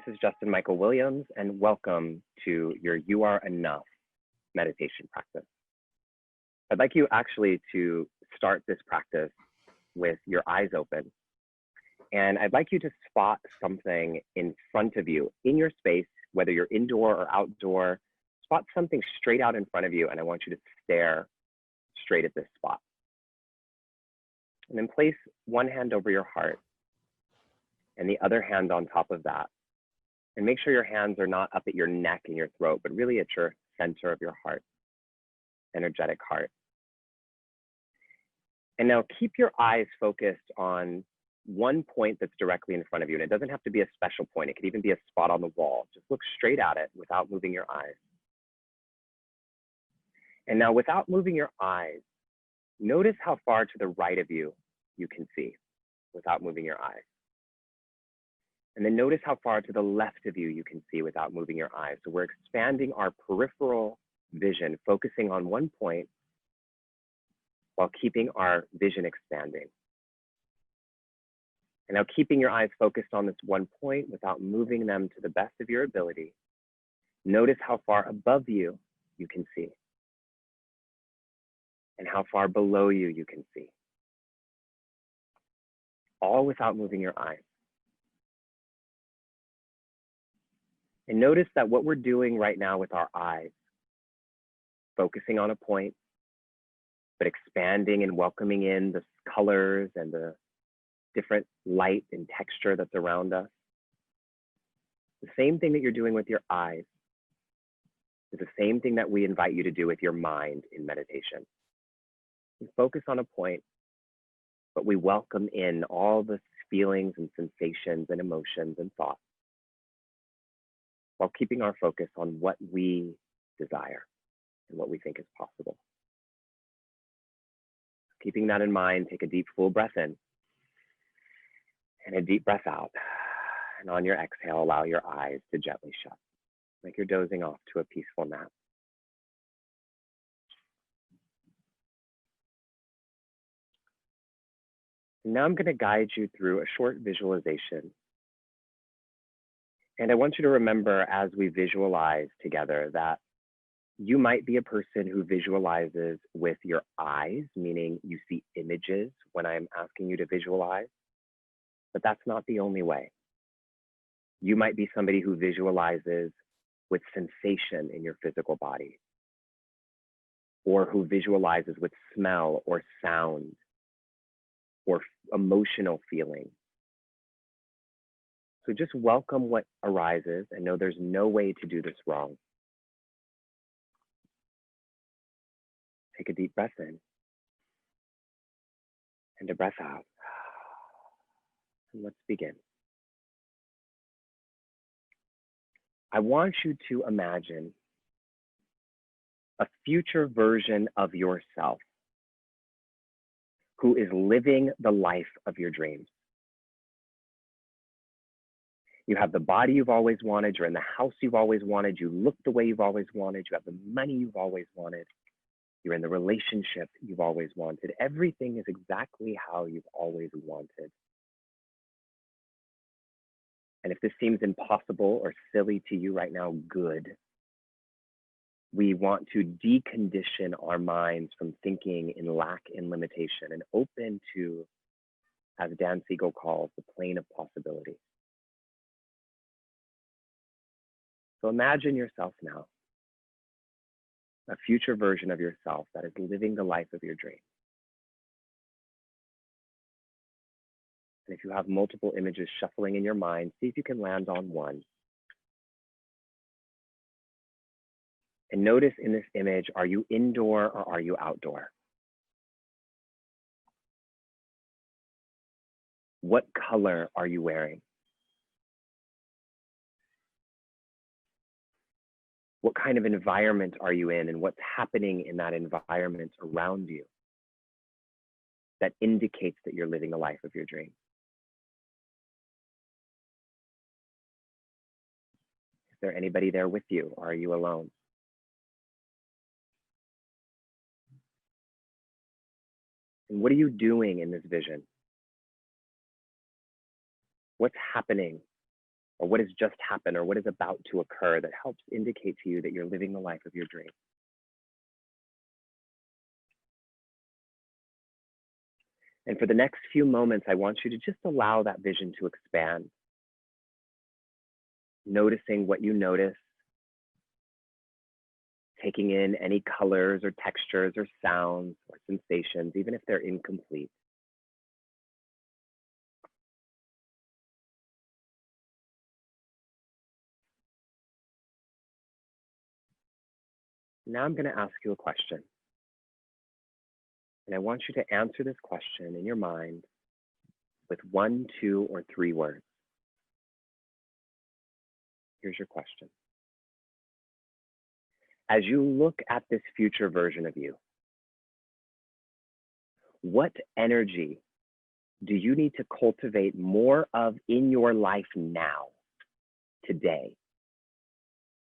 This is Justin Michael Williams, and welcome to your You Are Enough meditation practice. I'd like you actually to start this practice with your eyes open. And I'd like you to spot something in front of you in your space, whether you're indoor or outdoor. Spot something straight out in front of you, and I want you to stare straight at this spot. And then place one hand over your heart and the other hand on top of that. And make sure your hands are not up at your neck and your throat, but really at your center of your heart, energetic heart. And now keep your eyes focused on one point that's directly in front of you. And it doesn't have to be a special point. It could even be a spot on the wall. Just look straight at it without moving your eyes. And now without moving your eyes, notice how far to the right of you can see without moving your eyes. And then notice how far to the left of you can see without moving your eyes. So we're expanding our peripheral vision, focusing on one point while keeping our vision expanding. And now keeping your eyes focused on this one point without moving them to the best of your ability, notice how far above you can see and how far below you can see, all without moving your eyes. And notice that what we're doing right now with our eyes, focusing on a point, but expanding and welcoming in the colors and the different light and texture that's around us. The same thing that you're doing with your eyes is the same thing that we invite you to do with your mind in meditation. We focus on a point, but we welcome in all the feelings and sensations and emotions and thoughts, while keeping our focus on what we desire and what we think is possible. Keeping that in mind, take a deep, full breath in and a deep breath out. And on your exhale, allow your eyes to gently shut, like you're dozing off to a peaceful nap. And now I'm going to guide you through a short visualization. And I want you to remember as we visualize together that you might be a person who visualizes with your eyes, meaning you see images when I'm asking you to visualize, but that's not the only way. You might be somebody who visualizes with sensation in your physical body, or who visualizes with smell or sound or emotional feeling. So just welcome what arises and know there's no way to do this wrong. Take a deep breath in and a breath out. And let's begin. I want you to imagine a future version of yourself who is living the life of your dreams. You have the body you've always wanted, you're in the house you've always wanted, you look the way you've always wanted, you have the money you've always wanted, you're in the relationship you've always wanted. Everything is exactly how you've always wanted. And if this seems impossible or silly to you right now, good. We want to decondition our minds from thinking in lack and limitation and open to, as Dan Siegel calls, the plane of possibility. So imagine yourself now, a future version of yourself that is living the life of your dreams. And if you have multiple images shuffling in your mind, see if you can land on one. And notice in this image, are you indoor or are you outdoor? What color are you wearing? What kind of environment are you in, and what's happening in that environment around you that indicates that you're living the life of your dreams? Is there anybody there with you, or are you alone? And what are you doing in this vision? What's happening or what has just happened, or what is about to occur that helps indicate to you that you're living the life of your dream. And for the next few moments, I want you to just allow that vision to expand, noticing what you notice, taking in any colors or textures or sounds or sensations, even if they're incomplete. Now I'm going to ask you a question. And I want you to answer this question in your mind with 1, 2, or 3 words. Here's your question. As you look at this future version of you, what energy do you need to cultivate more of in your life now, today,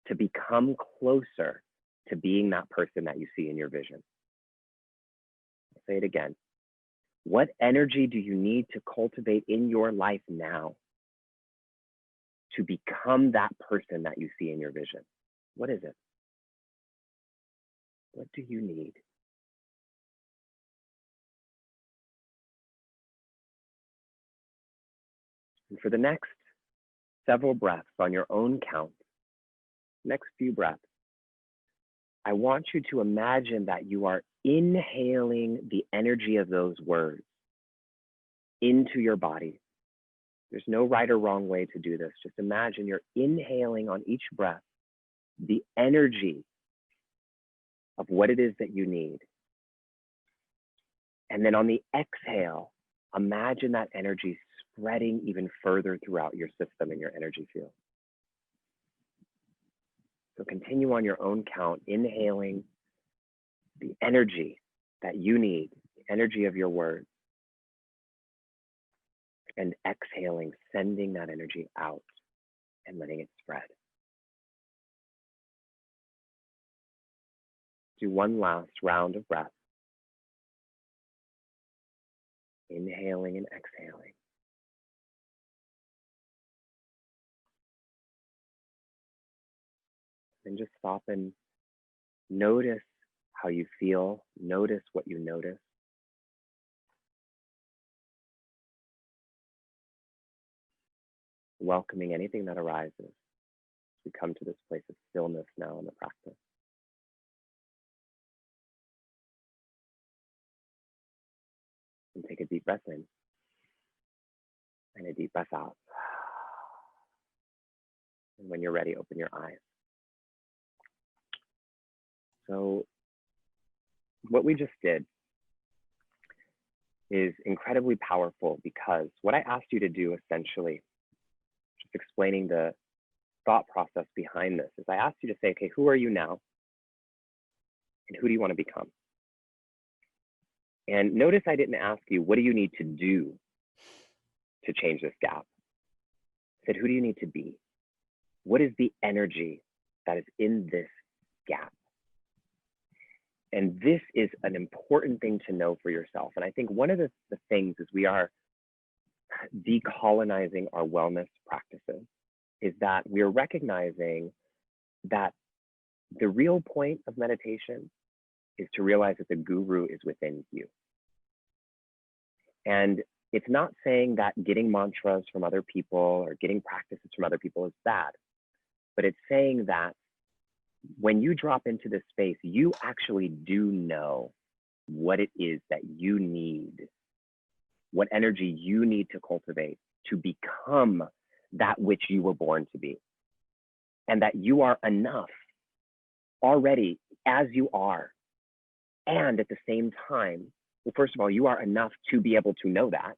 to become closer to being that person that you see in your vision? I'll say it again. What energy do you need to cultivate in your life now to become that person that you see in your vision? What is it? What do you need? And for the next several breaths on your own count, next few breaths, I want you to imagine that you are inhaling the energy of those words into your body. There's no right or wrong way to do this. Just imagine you're inhaling on each breath the energy of what it is that you need. And then on the exhale, imagine that energy spreading even further throughout your system and your energy field. So continue on your own count, inhaling the energy that you need, the energy of your words, and exhaling, sending that energy out and letting it spread. Do one last round of breath. Inhaling and exhaling. And just stop and notice how you feel. Notice what you notice. Welcoming anything that arises. We come to this place of stillness now in the practice. And take a deep breath in and a deep breath out. And when you're ready, open your eyes. So what we just did is incredibly powerful, because what I asked you to do, essentially, just explaining the thought process behind this, is I asked you to say, okay, who are you now? And who do you want to become? And notice I didn't ask you, what do you need to do to change this gap? I said, who do you need to be? What is the energy that is in this gap? And this is an important thing to know for yourself. And I think one of the things is we are decolonizing our wellness practices, is that we're recognizing that the real point of meditation is to realize that the guru is within you. And it's not saying that getting mantras from other people or getting practices from other people is bad, but it's saying that when you drop into this space, you actually do know what it is that you need, what energy you need to cultivate to become that which you were born to be. And that you are enough already as you are. And at the same time, well, first of all, you are enough to be able to know that.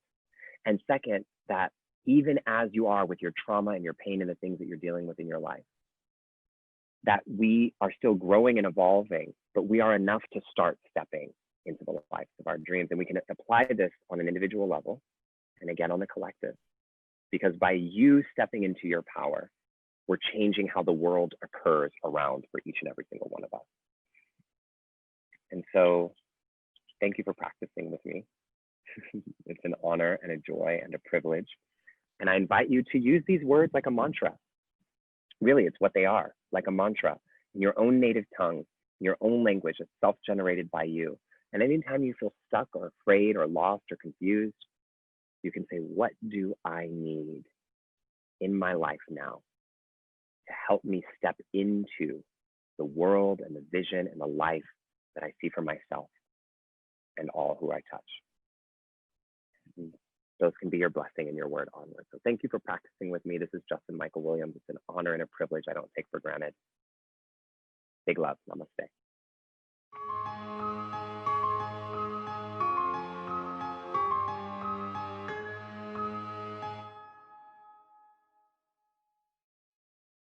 And second, that even as you are with your trauma and your pain and the things that you're dealing with in your life, that we are still growing and evolving, but we are enough to start stepping into the lives of our dreams. And we can apply this on an individual level and again on the collective, because by you stepping into your power, we're changing how the world occurs around for each and every single one of us. And so thank you for practicing with me. It's an honor and a joy and a privilege And I invite you to use these words like a mantra. Really, it's what they are, like a mantra in your own native tongue, in your own language that's self-generated by you. And anytime you feel stuck or afraid or lost or confused, you can say, what do I need in my life now to help me step into the world and the vision and the life that I see for myself and all who I touch? And those can be your blessing and your word onward. So thank you for practicing with me. This is Justin Michael Williams. It's an honor and a privilege I don't take for granted. Big love. Namaste.